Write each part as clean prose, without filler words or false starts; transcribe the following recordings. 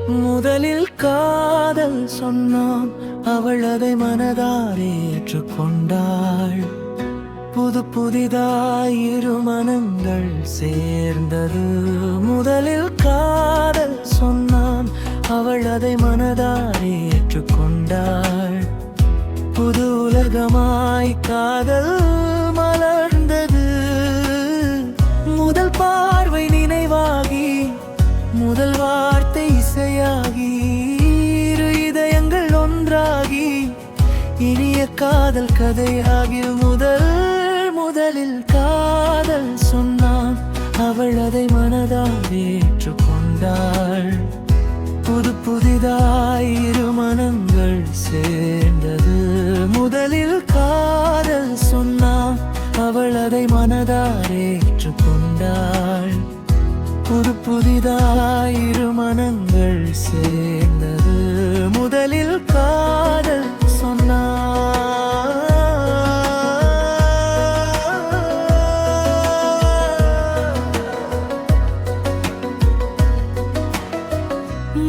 முதலில் காதல் சொன்னான், அவள் அதை மனதார ஏற்றுக்கொண்டாள். புதிதாய் இரு மனங்கள் சேர்ந்தது. முதலில் காதல் சொன்னான், அவள் அதை மனதார ஏற்றுக்கொண்டாள். புது உலகமாய் காதல் மலர்ந்தது. முதல் பார்வை நினைவாகி, முதல் வார்த்தை இசையாகி, இரு இதயங்கள் ஒன்றாகி, இனிய காதல் கதையாகி. முதலில் காதல் சொன்னான், அவள் அதை மனதால் ஏற்றுக்கொண்டாள். புதிதாய் இரு மனங்கள் சேர்ந்தது. முதலில் காதல் சொன்னான், அவள் அதை மனதால் ஏற்றுக்கொண்டாள். புதிதாய் இரு மனங்கள் சேர்ந்தது. முதலில் காதல் சொன்னான்.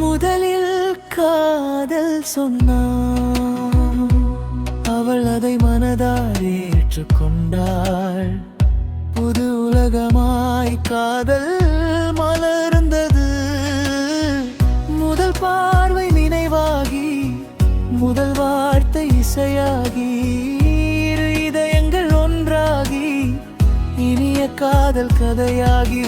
முதலில் காதல் சொன்னான், அவள் அதை மனதால் ஏற்றுக்கொண்டாள். புது உலகமாய் காதல் மலர்ந்தது. முதல் பார்வை நினைவாகி, முதல் வார்த்தை இசையாகி, இரு இதயங்கள் ஒன்றாகி, இனிய காதல் கதையாகி.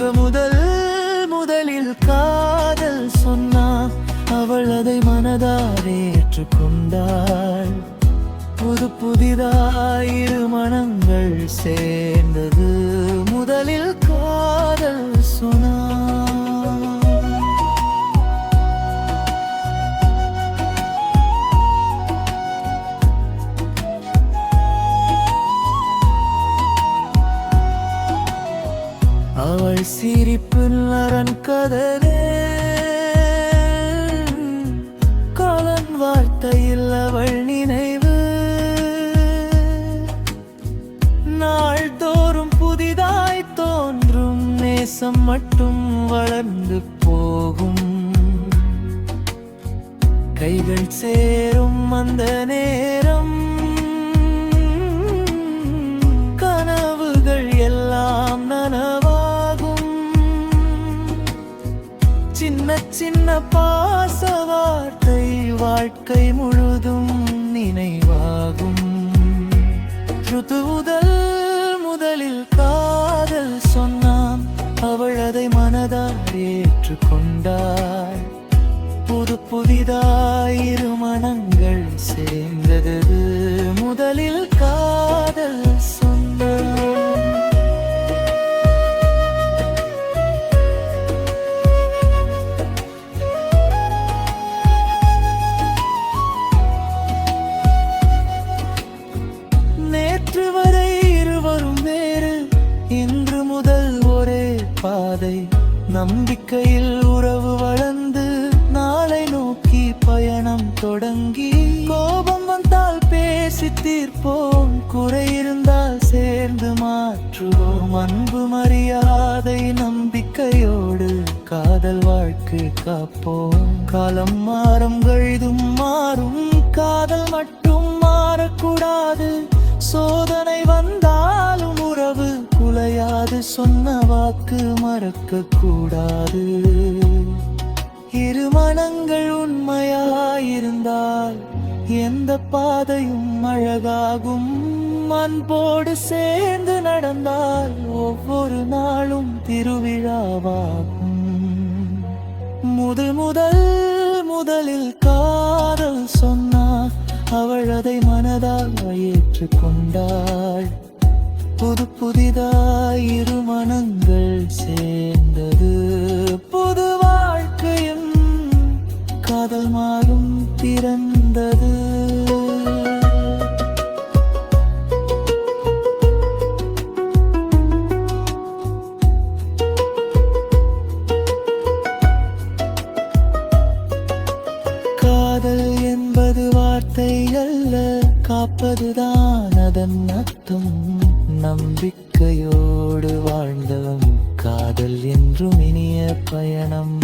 முதலில் காதல் சொன்னான், அவள் அதை மனதால் ஏற்றுக்கொண்டாள். புதிதாய் இரு மனங்கள் சேர்ந்தது. முதலில் காதல் சொன்னான். அவள் சிரிப்பு நரன் கதலே, காலன் வார்த்தையில் அவள் நினைவு. நாள்தோறும் புதிதாய் தோன்றும் நேசம் மட்டும் வளர்ந்து போகும். கைகள் சேரும் அந்த நேரம், கனவுகள் எல்லாம் நனவாகும். சின்ன பாச வார்த்தை வாழ்க்கை முழுதும் நினைவாகும். முதலில் காதல் சொன்னான், அவள் அதை மனதால் ஏற்றுக்கொண்டாள். புதிதாய் இரு மனங்கள் சேர்ந்தது. முதலில் காதல் சொன்னான். நேற்று வரை இருவரும் வேறு, இன்று முதல் ஒரே பாதை. நம்பிக்கையில் உறவு வளர்ந்து, நாளை நோக்கி பயணம் தொடங்கி. கோபம் வந்தால் பேசி தீர்ப்போம், குறை இருந்தால் சேர்ந்து மாற்றுவோம். அன்பு மரியாதை நம்பிக்கையோடு காதல் வாழ்க்கை காப்போம். காலம் மாறும் கழுதும் மாறும், காதல் மட்டும் மாறக்கூடாது. சோதனை வந்தாலும் உறவு குலையாது, சொன்ன வாக்கு மறக்க கூடாது. இரு மனங்கள் உண்மையாயிருந்தால் எந்த பாதையும் அழகாகும். அன்போடு சேர்ந்து நடந்தால் ஒவ்வொரு நாளும் திருவிழாவாகும். முதலில் காதல் சொன்னார், அவள் அதை மனதால் ஏற்றுக்கொண்டாள். புதிதாய் இரு மனங்கள் சேர்ந்தது. புது வாழ்க்கையும் காதல் மாறும் பிறந்தது. காதல் என்பது வார்த்தை அல்ல, காப்பதுதான் அதன் அர்த்தம். நம்பிக்கையோடு வாழ்ந்தவன் காதல் என்றும் இனிய பயணம்.